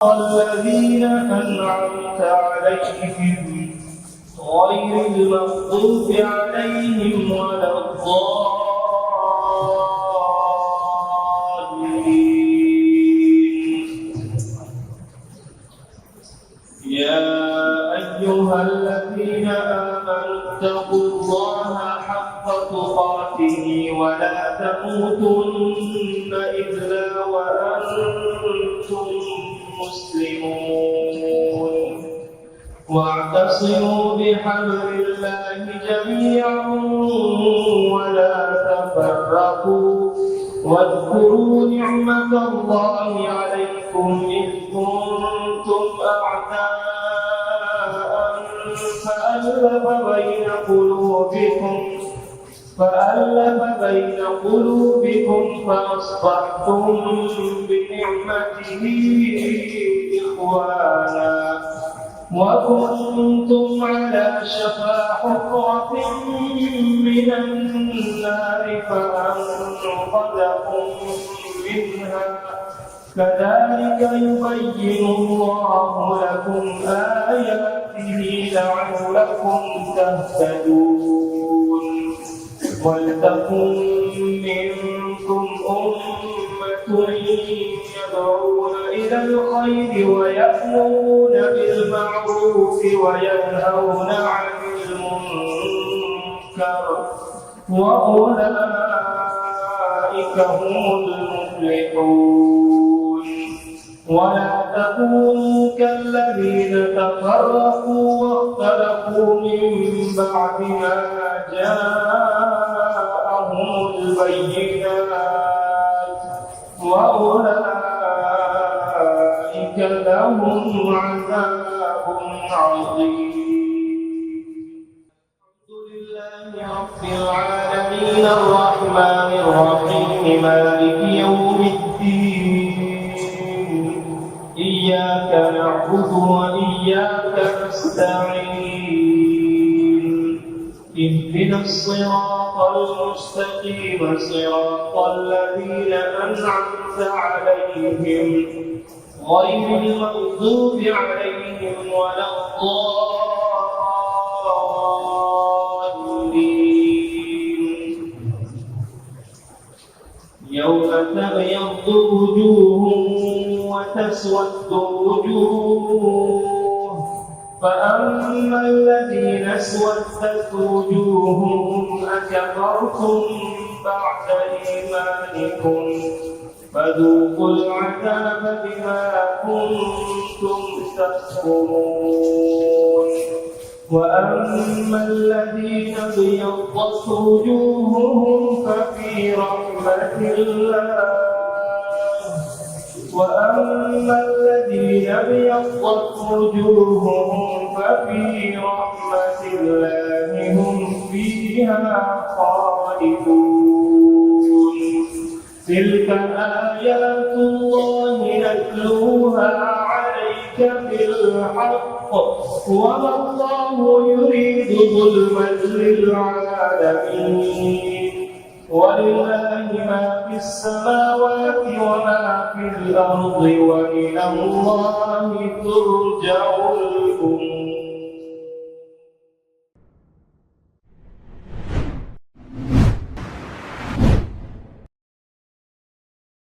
الذين أنعمت عليهم غير المغضوب عليهم ولا الضالين. يا أيها الذين آمنوا اتقوا الله حق تقاته ولا تموتن إلا وأنتم مسلمون. واعتصموا بحبل الله جميعا ولا تفرقوا واذكروا نعمة الله عليكم إذ كنتم أعداء فألف بين قلوبكم فأصبحتم بنعمته إخوانا وكنتم على شفا حفرة من النار فأنقذكم منها كذلك يبين الله لكم آياته لعلكم تهتدون. ولتكن منكم أمة يدعون إلى الخير ويأمرون بالمعروف وينهون عن المنكر وأولئك هم المفلحون. ولا تكونوا كالذين تفرقوا واختلفوا من بعد ما جاءهم البينات وأولئك لهم عذاب عظيم. الحمد لله رب العالمين الرحمن الرحيم مالك يوم الدين. إياك نعبد وإياك نستعين. اهدنا الصراط المستقيم صراط الذين أنعمت عليهم غير المغضوب عليهم ولا الضالين. يوم تبيض وجوه وتسود وجوه فأما الذين اسودت وجوههم أكفرتم بعد إيمانكم فذوقوا العذاب بما كنتم تكفرون. وأما الذين ابيضت وجوههم ففي رحمة الله وأما الذين ابيضت وجوههم ففي رحمة الله هم فيها خالدون. تلك آيات الله نتلوها عليك بالحق وما الله يريد ظلما للعالمين. ولله ما في السماوات وما في الأرض وإلى الله ترجع الأمور.